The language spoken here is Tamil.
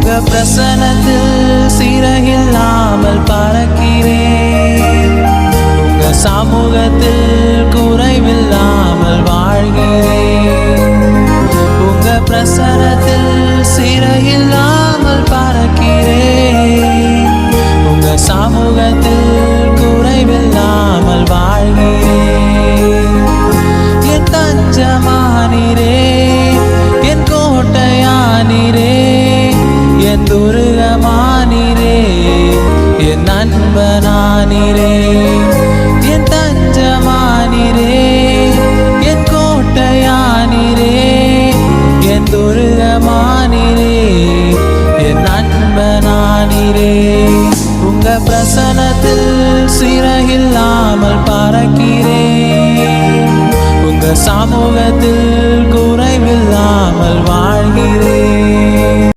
உங்க பிரசன்னத்தில் சிறையில்லாமல் பறக்கிறேன். உங்க சமூகத்தில் குறைவில்லாமல் வாழ்கிறேன். உங்க பிரசன்னத்தில் சிறையில்லாமல் பறக்கிறேன். உங்க சமூகத்தில் குறைவில்லாமல் வாழ்கிறேன். என் தஞ்சமானீரே, என் கோட்டையானீரே, என் துருகமானீரே, என் நண்பனானீரே. என் தஞ்சமானீரே, என் கோட்டையானீரே, என் துருகமானீரே, என் நண்பனானீரே. உங்க பிரசன்னத்தில் சிறையில்லாமல் பறக்கிறேன். உங்க சமூகத்தில் குறைவில்லாமல் வாழ்கிறேன்.